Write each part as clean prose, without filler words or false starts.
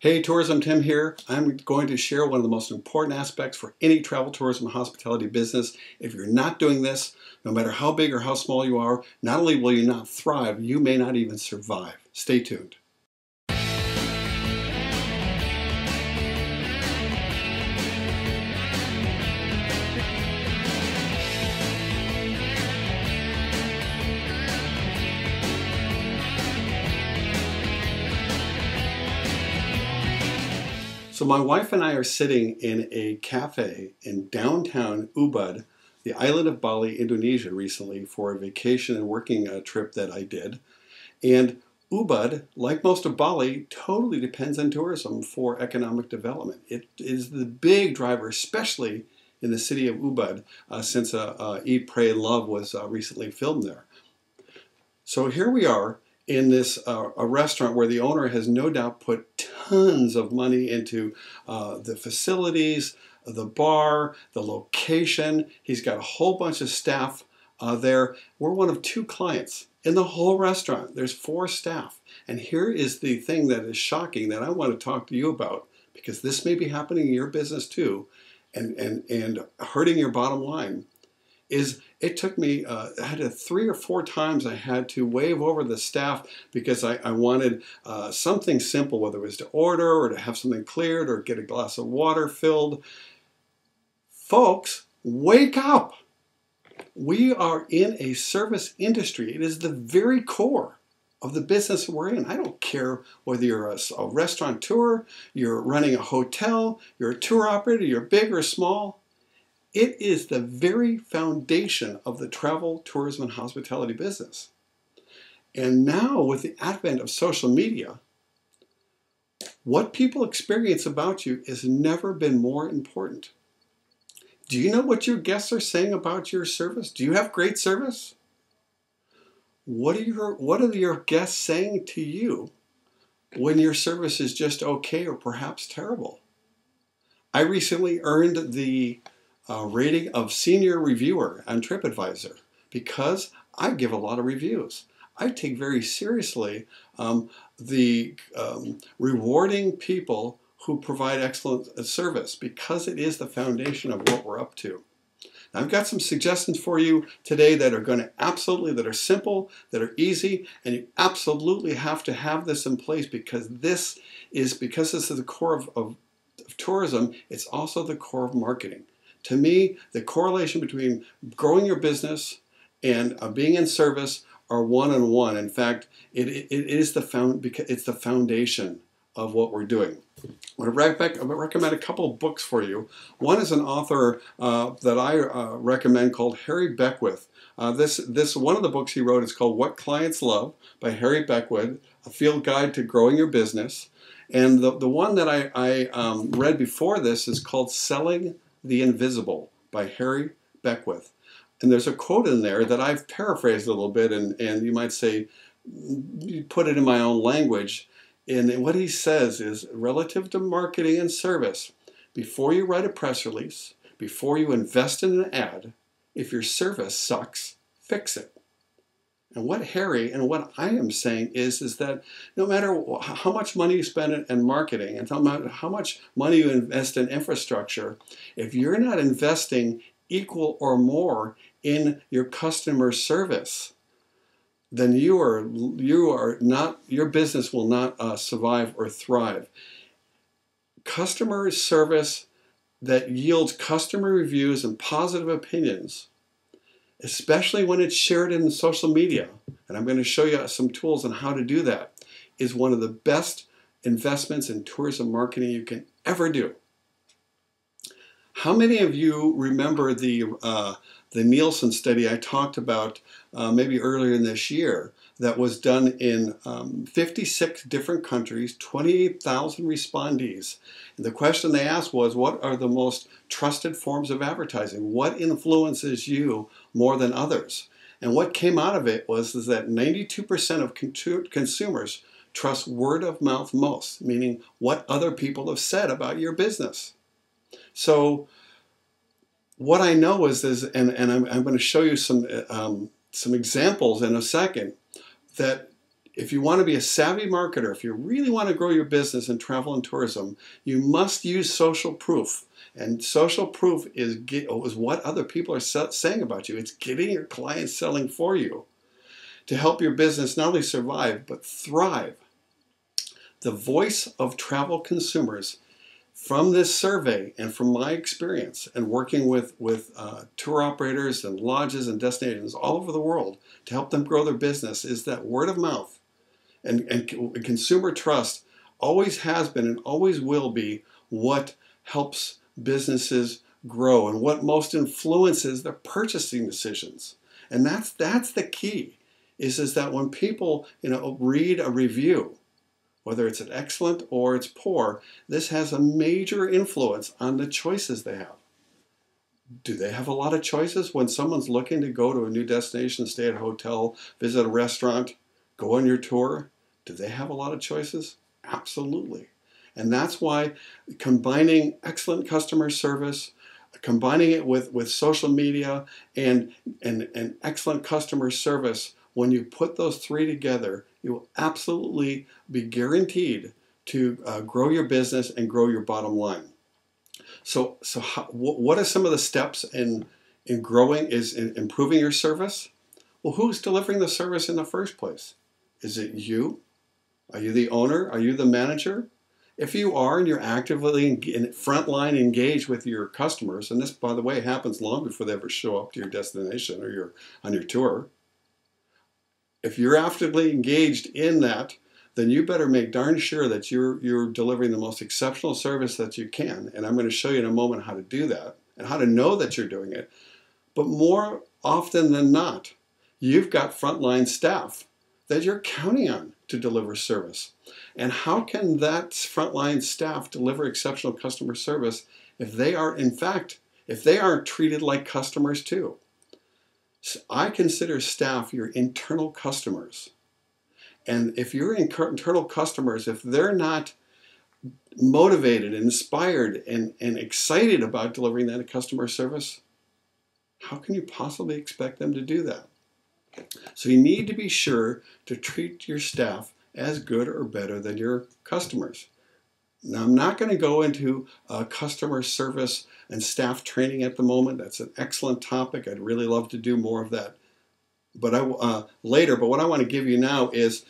Hey, Tourism Tim here. I'm going to share one of the most important aspects for any travel, tourism, and hospitality business. If you're not doing this, no matter how big or how small you are, not only will you not thrive, you may not even survive. Stay tuned. So my wife and I are sitting in a cafe in downtown Ubud, the island of Bali, Indonesia, recently for a vacation and working trip that I did. And Ubud, like most of Bali, totally depends on tourism for economic development. It is the big driver, especially in the city of Ubud, since Eat, Pray, Love was recently filmed there. So here we are in this a restaurant where the owner has no doubt put tons of money into the facilities, the bar, the location. He's got a whole bunch of staff there. We're one of 2 clients in the whole restaurant. There's 4 staff. And here is the thing that is shocking that I want to talk to you about, because this may be happening in your business too and hurting your bottom line. Is it took me, I had to 3 or 4 times I had to wave over the staff because I wanted something simple, whether it was to order or to have something cleared or get a glass of water filled. Folks, wake up. We are in a service industry. It is the very core of the business we're in. I don't care whether you're a restaurateur, you're running a hotel, you're a tour operator, you're big or small. It is the very foundation of the travel, tourism, and hospitality business. And now with the advent of social media, what people experience about you has never been more important. Do you know what your guests are saying about your service? Do you have great service? What are your guests saying to you when your service is just okay or perhaps terrible? I recently earned the rating of senior reviewer on TripAdvisor because I give a lot of reviews. I take very seriously the rewarding people who provide excellent service, because it is the foundation of what we're up to. Now, I've got some suggestions for you today that are that are simple, that are easy, and you absolutely have to have this in place because this is the core of tourism. It's also the core of marketing. To me, the correlation between growing your business and being in service are one-on-one. In fact, it's the foundation of what we're doing. I want to recommend a couple of books for you. One is an author that I recommend called Harry Beckwith. One of the books he wrote is called What Clients Love by Harry Beckwith, a field guide to growing your business. And the one that I read before this is called Selling the Invisible by Harry Beckwith. And there's a quote in there that I've paraphrased a little bit, and you might say, you put it in my own language. And what he says is, relative to marketing and service, before you write a press release, before you invest in an ad, if your service sucks, fix it. And what Harry and what I am saying is that no matter how much money you spend in marketing and no matter how much money you invest in infrastructure, if you're not investing equal or more in your customer service, then your business will not survive or thrive. Customer service that yields customer reviews and positive opinions, especially when it's shared in social media, and I'm going to show you some tools on how to do that, is one of the best investments in tourism marketing you can ever do. How many of you remember the Nielsen study I talked about maybe earlier in this year that was done in 56 different countries, 28,000 respondees? And the question they asked was, what are the most trusted forms of advertising? What influences you more than others? And what came out of it was that 92% of consumers trust word of mouth most, meaning what other people have said about your business. So what I know is and I'm going to show you some examples in a second, that if you want to be a savvy marketer, if you really want to grow your business in travel and tourism, you must use social proof. And social proof is what other people are saying about you. It's getting your clients selling for you to help your business not only survive, but thrive. The voice of travel consumers from this survey and from my experience and working with tour operators and lodges and destinations all over the world to help them grow their business is that word of mouth and consumer trust always has been and always will be what helps businesses grow and what most influences their purchasing decisions. And that's the key is that when people read a review, whether it's an excellent or it's poor, this has a major influence on the choices they have. Do they have a lot of choices when someone's looking to go to a new destination, stay at a hotel, visit a restaurant, go on your tour? Do they have a lot of choices? Absolutely. And that's why combining excellent customer service, combining it with social media and excellent customer service, when you put those three together, you will absolutely be guaranteed to grow your business and grow your bottom line. So what are some of the steps in growing, in improving your service? Well, who's delivering the service in the first place? Is it you? Are you the owner? Are you the manager? If you are and you're actively in frontline engaged with your customers, and this, by the way, happens long before they ever show up to your destination or you're on your tour. If you're actively engaged in that, then you better make darn sure that you're delivering the most exceptional service that you can. And I'm going to show you in a moment how to do that and how to know that you're doing it. But more often than not, you've got frontline staff that you're counting on to deliver service. And how can that frontline staff deliver exceptional customer service if they are, in fact, if they aren't treated like customers too? So I consider staff your internal customers. And if your internal customers, if they're not motivated, inspired, and excited about delivering that customer service, how can you possibly expect them to do that? So you need to be sure to treat your staff as good or better than your customers. Now, I'm not going to go into customer service and staff training at the moment. That's an excellent topic. I'd really love to do more of that, but later. But what I want to give you now is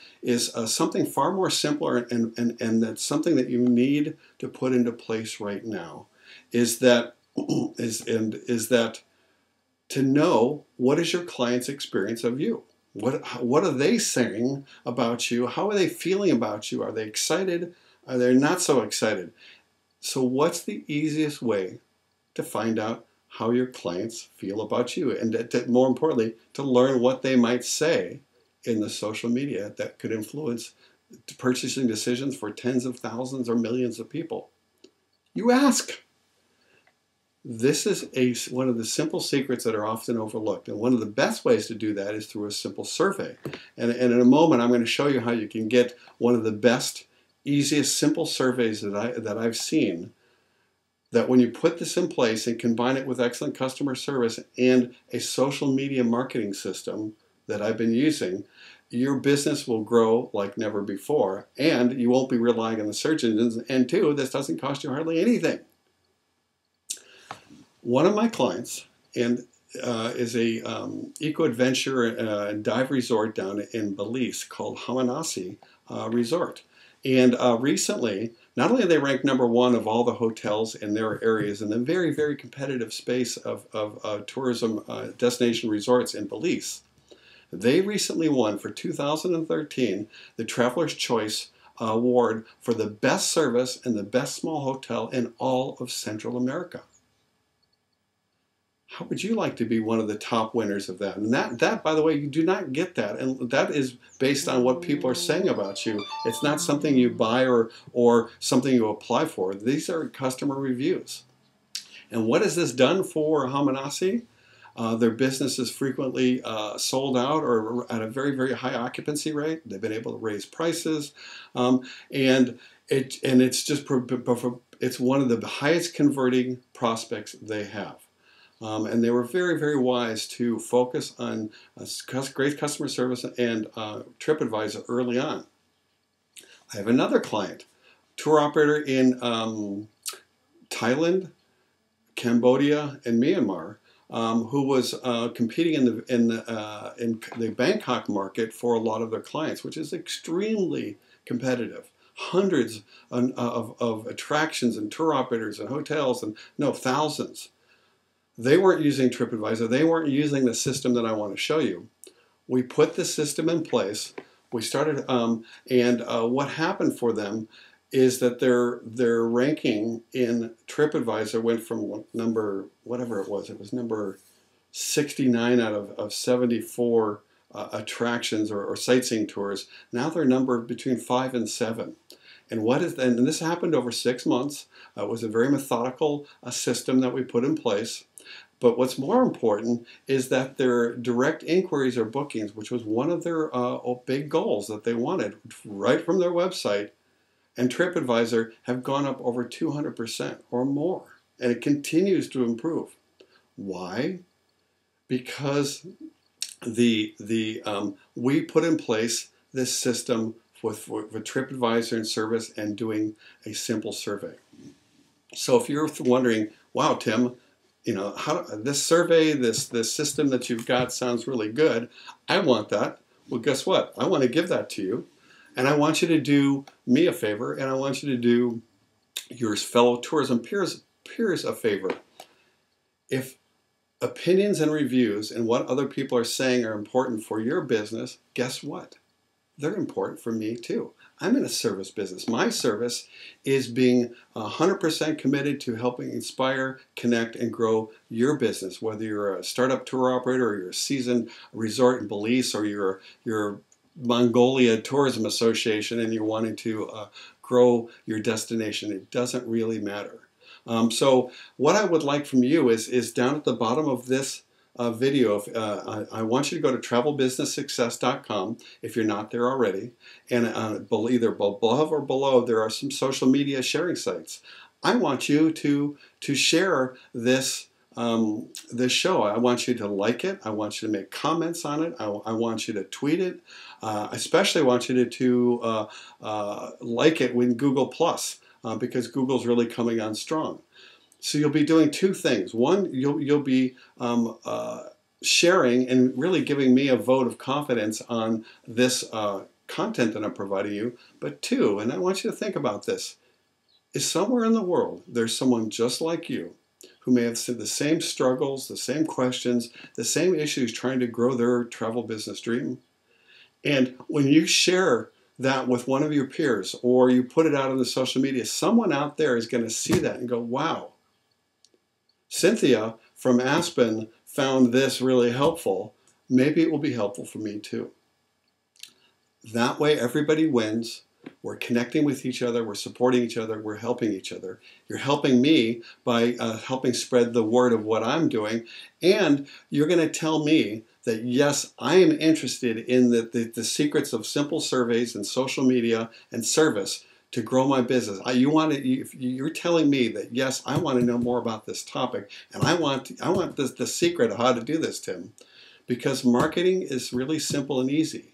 something far more simpler, and that's something that you need to put into place right now. Is that to know what is your client's experience of you. What are they saying about you? How are they feeling about you? Are they excited? Are they not so excited? So what's the easiest way to find out how your clients feel about you? And more importantly, to learn what they might say in the social media that could influence purchasing decisions for tens of thousands or millions of people. You ask. This is one of the simple secrets that are often overlooked. And one of the best ways to do that is through a simple survey. And in a moment, I'm going to show you how you can get one of the best, easiest, simple surveys that I've seen, that when you put this in place and combine it with excellent customer service and a social media marketing system that I've been using, your business will grow like never before. And you won't be relying on the search engines. And two, this doesn't cost you hardly anything. One of my clients is a eco-adventure and dive resort down in Belize called Hamanasi Resort. And recently, not only are they ranked #1 of all the hotels in their areas in the very, very competitive space of tourism destination resorts in Belize, they recently won for 2013 the Traveler's Choice Award for the best service and the best small hotel in all of Central America. How would you like to be one of the top winners of that? And that, by the way, you do not get that. And that is based on what people are saying about you. It's not something you buy or something you apply for. These are customer reviews. And what has this done for Hamanasi? Their business is frequently sold out or at a very, very high occupancy rate. They've been able to raise prices. And it's just, it's one of the highest converting prospects they have. And they were very, very wise to focus on great customer service and TripAdvisor early on. I have another client, tour operator in Thailand, Cambodia, and Myanmar, who was competing in the Bangkok market for a lot of their clients, which is extremely competitive. Hundreds of attractions and tour operators and hotels, and no, thousands. They weren't using TripAdvisor. They weren't using the system that I want to show you. We put the system in place. We started, what happened for them is that their ranking in TripAdvisor went from number, whatever it was number 69 out of 74 attractions or sightseeing tours. Now they're numbered between 5 and 7. And this happened over 6 months. It was a very methodical system that we put in place. But what's more important is that their direct inquiries or bookings, which was one of their big goals that they wanted right from their website, and TripAdvisor have gone up over 200% or more. And it continues to improve. Why? Because we put in place this system with TripAdvisor and service and doing a simple survey. So if you're wondering, wow, Tim, this survey, this system that you've got sounds really good. I want that. Well, guess what? I want to give that to you. And I want you to do me a favor, and I want you to do your fellow tourism peers a favor. If opinions and reviews and what other people are saying are important for your business, guess what? They're important for me too. I'm in a service business. My service is being 100% committed to helping inspire, connect, and grow your business. Whether you're a startup tour operator, or you're a seasoned resort in Belize, or you're Mongolia Tourism Association and you're wanting to grow your destination, it doesn't really matter. So what I would like from you is down at the bottom of this video, I want you to go to travelbusinesssuccess.com if you're not there already, and either above or below there are some social media sharing sites. I want you to share this this show. I want you to like it. I want you to make comments on it. I want you to tweet it. I especially want you to like it with Google Plus because Google's really coming on strong. So you'll be doing two things. One, you'll be sharing and really giving me a vote of confidence on this content that I'm providing you. But two, and I want you to think about this, is somewhere in the world there's someone just like you who may have the same struggles, the same questions, the same issues trying to grow their travel business dream. And when you share that with one of your peers or you put it out on the social media, someone out there is going to see that and go, wow, Cynthia from Aspen found this really helpful. Maybe it will be helpful for me too. That way everybody wins. We're connecting with each other, we're supporting each other, we're helping each other. You're helping me by helping spread the word of what I'm doing, and you're going to tell me that yes, I am interested in the secrets of simple surveys and social media and service to grow my business. You're telling me that yes, I want to know more about this topic, and I want the secret of how to do this, Tim, because marketing is really simple and easy.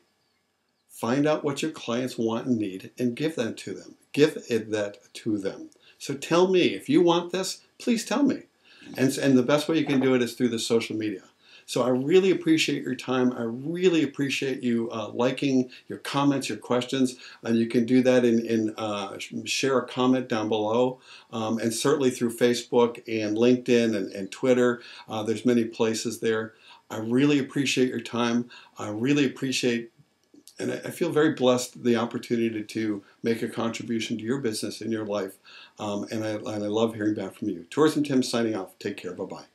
Find out what your clients want and need and give that to them. Give that to them. So tell me, if you want this, please tell me. And the best way you can do it is through the social media. So I really appreciate your time. I really appreciate you liking your comments, your questions. And you can do that in share a comment down below. And certainly through Facebook and LinkedIn and Twitter. There's many places there. I really appreciate your time. I really appreciate, and I feel very blessed the opportunity to make a contribution to your business and your life. And I love hearing back from you. Tourism Tim signing off. Take care. Bye-bye.